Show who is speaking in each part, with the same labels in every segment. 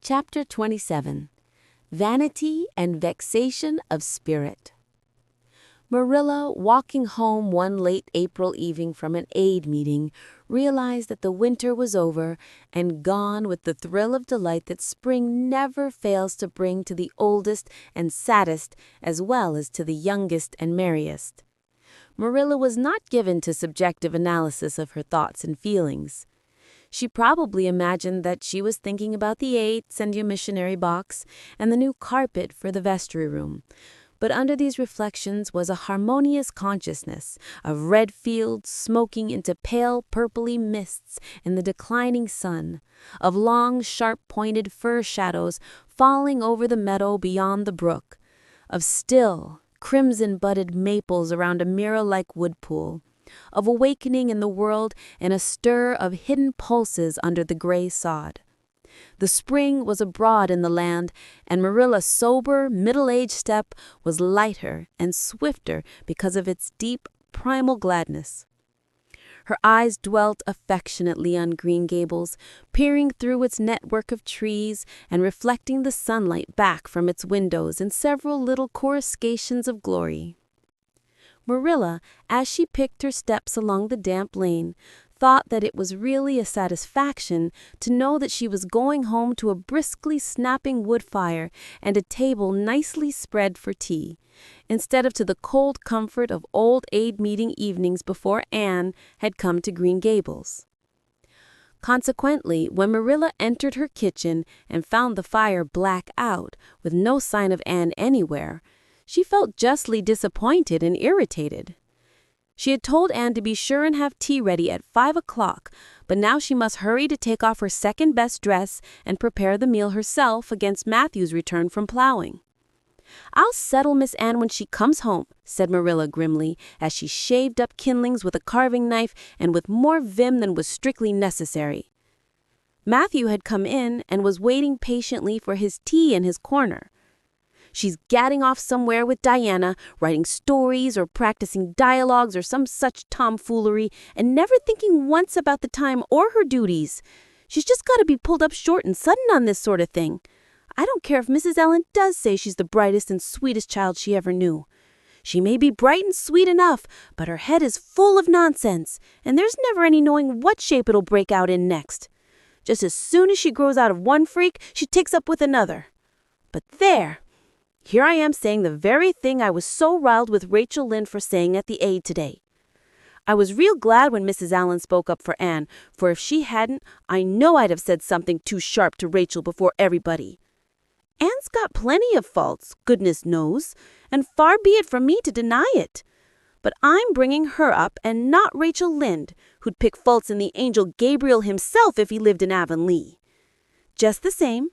Speaker 1: Chapter 27. Vanity and Vexation of Spirit. Marilla, walking home one late April evening from an aid meeting, realized that the winter was over and gone with the thrill of delight that spring never fails to bring to the oldest and saddest as well as to the youngest and merriest. Marilla was not given to subjective analysis of her thoughts and feelings. She probably imagined that she was thinking about the eights and your missionary box and the new carpet for the vestry room. But under these reflections was a harmonious consciousness of red fields smoking into pale purply mists in the declining sun, of long sharp-pointed fir shadows falling over the meadow beyond the brook, of still, crimson-budded maples around a mirror-like wood pool, of awakening in the world and a stir of hidden pulses under the gray sod. The spring was abroad in the land, and Marilla's sober, middle-aged step was lighter and swifter because of its deep, primal gladness. Her eyes dwelt affectionately on Green Gables, peering through its network of trees and reflecting the sunlight back from its windows in several little coruscations of glory. Marilla, as she picked her steps along the damp lane, thought that it was really a satisfaction to know that she was going home to a briskly snapping wood fire and a table nicely spread for tea, instead of to the cold comfort of old aid meeting evenings before Anne had come to Green Gables. Consequently, when Marilla entered her kitchen and found the fire black out, with no sign of Anne anywhere, she felt justly disappointed and irritated. She had told Anne to be sure and have tea ready at 5 o'clock, but now she must hurry to take off her second-best dress and prepare the meal herself against Matthew's return from plowing. "I'll settle Miss Anne when she comes home," said Marilla grimly, as she shaved up kindlings with a carving knife and with more vim than was strictly necessary. Matthew had come in and was waiting patiently for his tea in his corner. "She's gadding off somewhere with Diana, writing stories or practicing dialogues or some such tomfoolery, and never thinking once about the time or her duties. She's just got to be pulled up short and sudden on this sort of thing. I don't care if Mrs. Ellen does say she's the brightest and sweetest child she ever knew. She may be bright and sweet enough, but her head is full of nonsense, and there's never any knowing what shape it'll break out in next. Just as soon as she grows out of one freak, she takes up with another. But there! Here I am saying the very thing I was so riled with Rachel Lynde for saying at the aid today. I was real glad when Mrs. Allen spoke up for Anne, for if she hadn't, I know I'd have said something too sharp to Rachel before everybody. Anne's got plenty of faults, goodness knows, and far be it from me to deny it. But I'm bringing her up and not Rachel Lynde, who'd pick faults in the angel Gabriel himself if he lived in Avonlea. Just the same,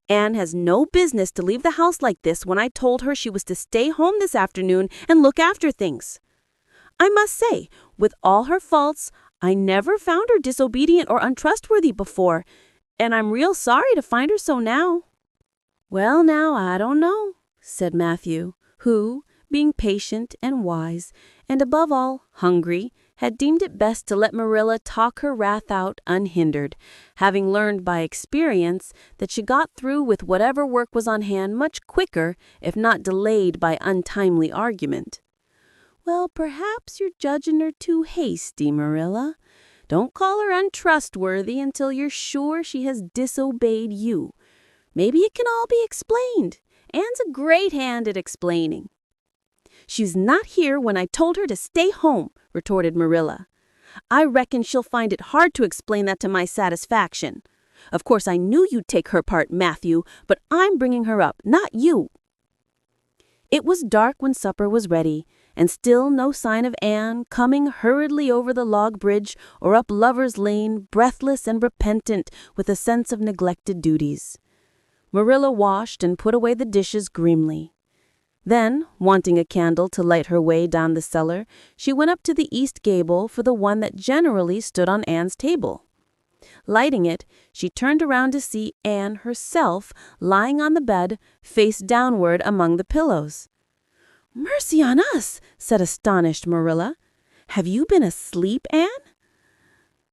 Speaker 1: Anne has no business to leave the house like this when I told her she was to stay home this afternoon and look after things. I must say, with all her faults, I never found her disobedient or untrustworthy before, and I'm real sorry to find her so now." "Well, now, I don't know," said Matthew, who, being patient and wise, and above all, hungry, had deemed it best to let Marilla talk her wrath out unhindered, having learned by experience that she got through with whatever work was on hand much quicker, if not delayed by untimely argument. "Well, perhaps you're judging her too hasty, Marilla. Don't call her untrustworthy until you're sure she has disobeyed you. Maybe it can all be explained. Anne's a great hand at explaining." "She's not here when I told her to stay home," retorted Marilla. "I reckon she'll find it hard to explain that to my satisfaction. Of course, I knew you'd take her part, Matthew, but I'm bringing her up, not you." It was dark when supper was ready, and still no sign of Anne coming hurriedly over the log bridge or up Lover's Lane, breathless and repentant with a sense of neglected duties. Marilla washed and put away the dishes grimly. Then, wanting a candle to light her way down the cellar, she went up to the east gable for the one that generally stood on Anne's table. Lighting it, she turned around to see Anne herself lying on the bed, face downward among the pillows. "Mercy on us," said astonished Marilla. "Have you been asleep, Anne?"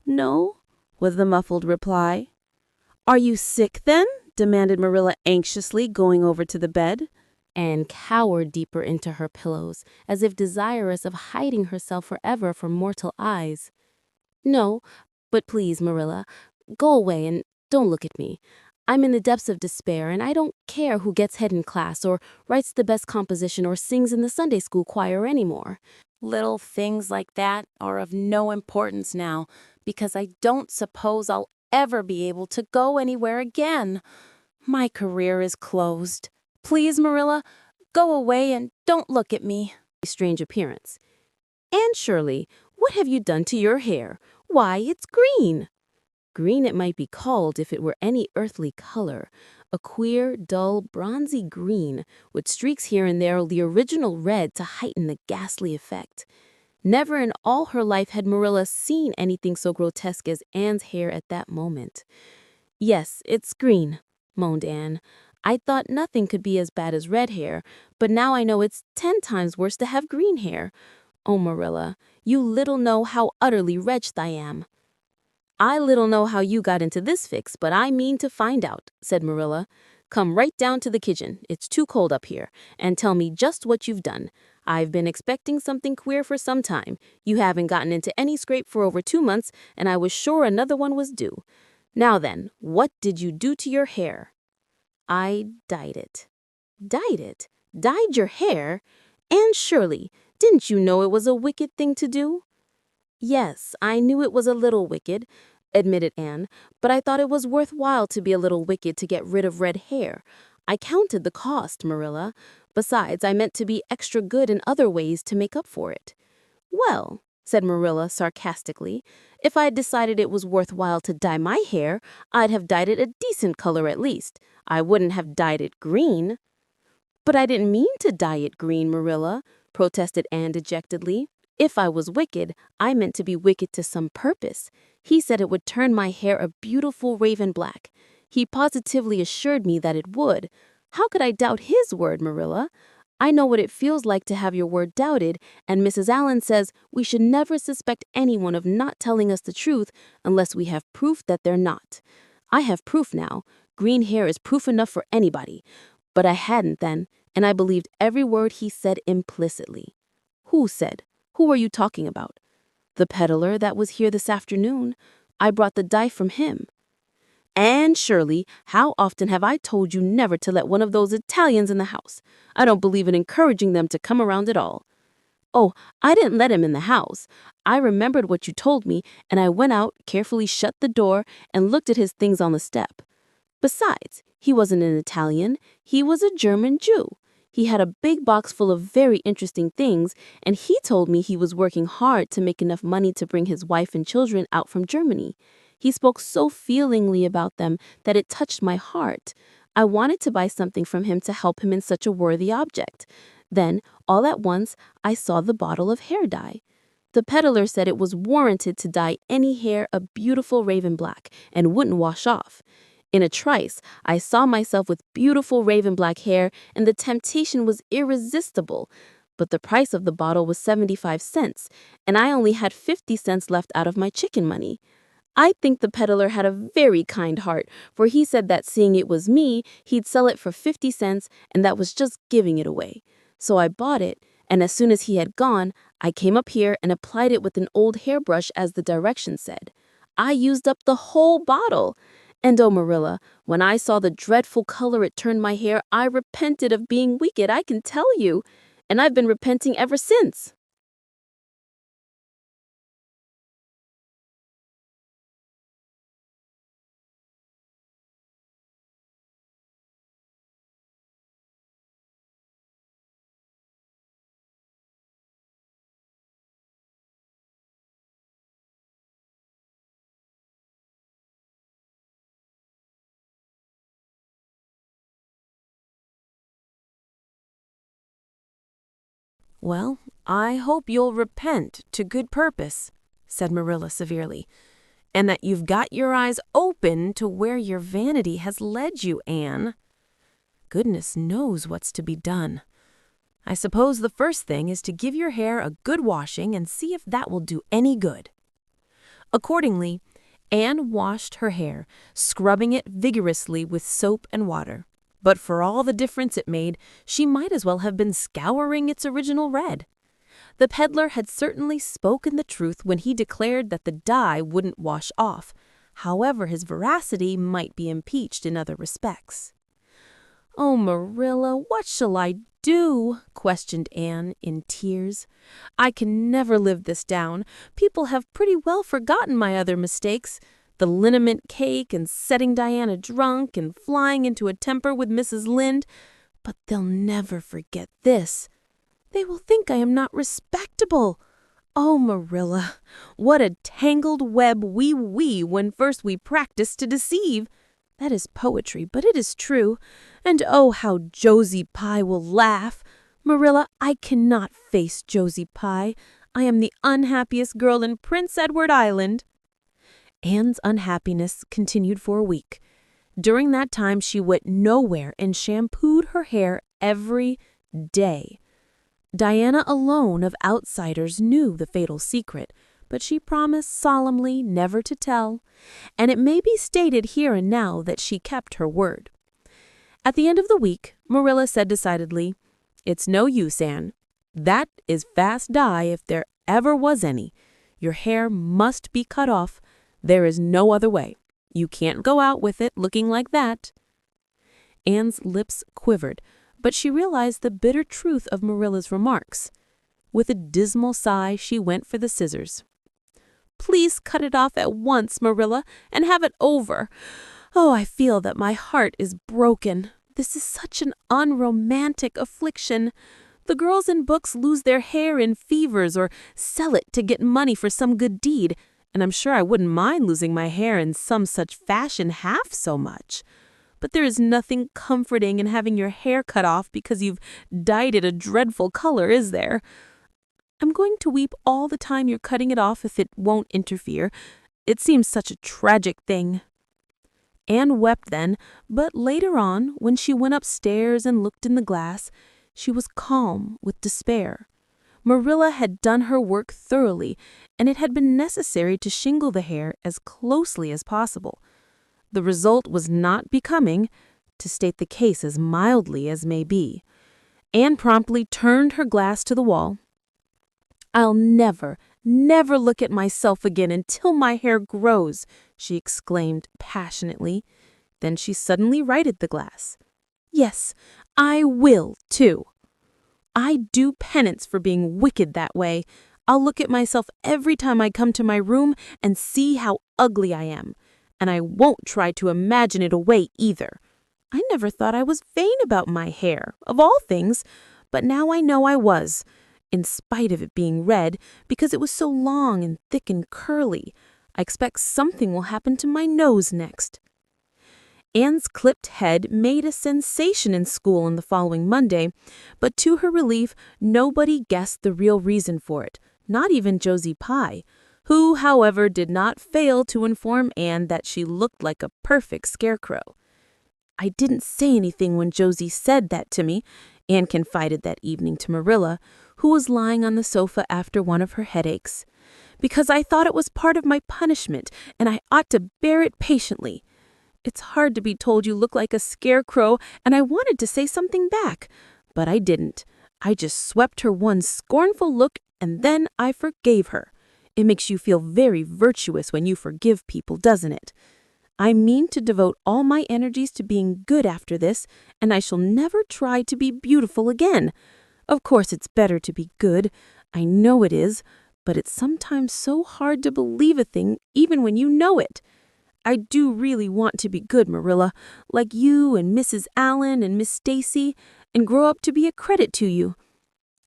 Speaker 1: "No," was the muffled reply. "Are you sick, then?"
Speaker 2: demanded Marilla anxiously, going over to the bed.
Speaker 1: Anne cowered deeper into her pillows, as if desirous of hiding herself forever from mortal eyes. No, but please, Marilla, go away and don't look at me. I'm in the depths of despair, and I don't care who gets head in class or writes the best composition or sings in the Sunday school choir anymore. Little things like that are of no importance now, because I don't suppose I'll ever be able to go anywhere again. My career is closed. Please, Marilla, go away and don't look at me. Strange appearance. Anne Shirley, what have you done to your hair? Why, it's green. Green it might be called if it were any earthly color, a queer, dull, bronzy green, with streaks here and there the original red to heighten the ghastly effect. Never in all her life had Marilla seen anything so grotesque as Anne's hair at that moment. Yes, it's green, moaned Anne. I thought nothing could be as bad as red hair, but now I know it's 10 times worse to have green hair. Oh, Marilla, you little know how utterly wretched I am. I little know how you got into this fix, but I mean to find out, said Marilla. Come right down to the kitchen, it's too cold up here, and tell me just what you've done. I've been expecting something queer for some time. You haven't gotten into any scrape for over 2 months, and I was sure another one was due. Now then, what did you do to your hair? I dyed it. Dyed it? Dyed your hair? Anne Shirley, didn't you know it was a wicked thing to do? Yes, I knew it was a little wicked, admitted Anne, but I thought it was worthwhile to be a little wicked to get rid of red hair. I counted the cost, Marilla. Besides, I meant to be extra good in other ways to make up for it. Well, said Marilla sarcastically, if I had decided it was worthwhile to dye my hair, I'd have dyed it a decent color at least. I wouldn't have dyed it green. But I didn't mean to dye it green, Marilla, protested Anne dejectedly. If I was wicked, I meant to be wicked to some purpose. He said it would turn my hair a beautiful raven black. He positively assured me that it would. How could I doubt his word, Marilla? I know what it feels like to have your word doubted, and Mrs. Allen says we should never suspect anyone of not telling us the truth unless we have proof that they're not. I have proof now. Green hair is proof enough for anybody. But I hadn't then, and I believed every word he said implicitly. Who said? Who are you talking about? The peddler that was here this afternoon. I brought the dye from him. Anne Shirley, how often have I told you never to let one of those Italians in the house? I don't believe in encouraging them to come around at all. Oh, I didn't let him in the house. I remembered what you told me, and I went out, carefully shut the door, and looked at his things on the step. Besides, he wasn't an Italian. He was a German Jew. He had a big box full of very interesting things, and he told me he was working hard to make enough money to bring his wife and children out from Germany. He spoke so feelingly about them that it touched my heart. I wanted to buy something from him to help him in such a worthy object. Then, all at once, I saw the bottle of hair dye. The peddler said it was warranted to dye any hair a beautiful raven black and wouldn't wash off. In a trice, I saw myself with beautiful raven black hair, and the temptation was irresistible. But the price of the bottle was 75 cents, and I only had 50 cents left out of my chicken money. I think the peddler had a very kind heart, for he said that seeing it was me, he'd sell it for 50 cents, and that was just giving it away. So I bought it, and as soon as he had gone, I came up here and applied it with an old hairbrush as the directions said. I used up the whole bottle. And oh, Marilla, when I saw the dreadful color it turned my hair, I repented of being wicked, I can tell you. And I've been repenting ever since.
Speaker 2: Well, I hope you'll repent to good purpose, said Marilla severely, and that you've got your eyes open to where your vanity has led you, Anne. Goodness knows what's to be done. I suppose the first thing is to give your hair a good washing and see if that will do any good. Accordingly, Anne washed her hair, scrubbing it vigorously with soap and water. But for all the difference it made, she might as well have been scouring its original red. The peddler had certainly spoken the truth when he declared that the dye wouldn't wash off. However, his veracity might be impeached in other respects. "Oh, Marilla, what shall I do?" questioned Anne in tears. "I can never live this down. People have pretty well forgotten my other mistakes. The liniment cake and setting Diana drunk and flying into a temper with Mrs. Lynde. But they'll never forget this. They will think I am not respectable. Oh, Marilla, what a tangled web we weave when first we practice to deceive. That is poetry, but it is true. And oh, how Josie Pye will laugh. Marilla, I cannot face Josie Pye. I am the unhappiest girl in Prince Edward Island." Anne's unhappiness continued for a week. During that time, she went nowhere and shampooed her hair every day. Diana alone of outsiders knew the fatal secret, but she promised solemnly never to tell, and it may be stated here and now that she kept her word. At the end of the week, Marilla said decidedly, "It's no use, Anne. That is fast dye if there ever was any. Your hair must be cut off. There is no other way. You can't go out with it looking like that." Anne's lips quivered, but she realized the bitter truth of Marilla's remarks. With a dismal sigh, she went for the scissors. "Please cut it off at once, Marilla, and have it over. Oh, I feel that my heart is broken. This is such an unromantic affliction. The girls in books lose their hair in fevers or sell it to get money for some good deed, and I'm sure I wouldn't mind losing my hair in some such fashion half so much. But there is nothing comforting in having your hair cut off because you've dyed it a dreadful color, is there? I'm going to weep all the time you're cutting it off if it won't interfere. It seems such a tragic thing." Anne wept then, but later on, when she went upstairs and looked in the glass, she was calm with despair. Marilla had done her work thoroughly, and it had been necessary to shingle the hair as closely as possible. The result was not becoming, to state the case as mildly as may be. Anne promptly turned her glass to the wall. "I'll never look at myself again until my hair grows," she exclaimed passionately. Then she suddenly righted the glass. "Yes, I will, too. I do penance for being wicked that way. I'll look at myself every time I come to my room and see how ugly I am. And I won't try to imagine it away either. I never thought I was vain about my hair, of all things, but now I know I was, in spite of it being red, because it was so long and thick and curly. I expect something will happen to my nose next." Anne's clipped head made a sensation in school on the following Monday, but to her relief, nobody guessed the real reason for it, not even Josie Pye, who, however, did not fail to inform Anne that she looked like a perfect scarecrow. "I didn't say anything when Josie said that to me," Anne confided that evening to Marilla, who was lying on the sofa after one of her headaches, "because I thought it was part of my punishment, and I ought to bear it patiently. It's hard to be told you look like a scarecrow, and I wanted to say something back, but I didn't. I just swept her one scornful look, and then I forgave her. It makes you feel very virtuous when you forgive people, doesn't it? I mean to devote all my energies to being good after this, and I shall never try to be beautiful again. Of course, it's better to be good. I know it is, but it's sometimes so hard to believe a thing even when you know it. I do really want to be good, Marilla, like you and Mrs. Allen and Miss Stacy, and grow up to be a credit to you.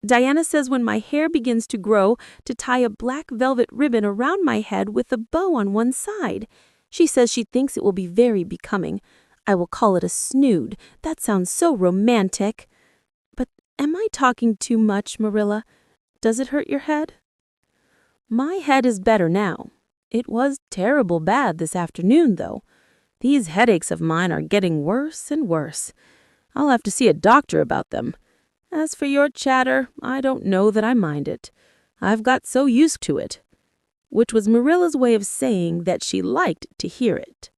Speaker 2: Diana says when my hair begins to grow to tie a black velvet ribbon around my head with a bow on one side. She says she thinks it will be very becoming. I will call it a snood. That sounds so romantic. But am I talking too much, Marilla? Does it hurt your head?" "My head is better now. It was terrible bad this afternoon, though. These headaches of mine are getting worse and worse. I'll have to see a doctor about them. As for your chatter, I don't know that I mind it. I've got so used to it. which was Marilla's way of saying that she liked to hear it.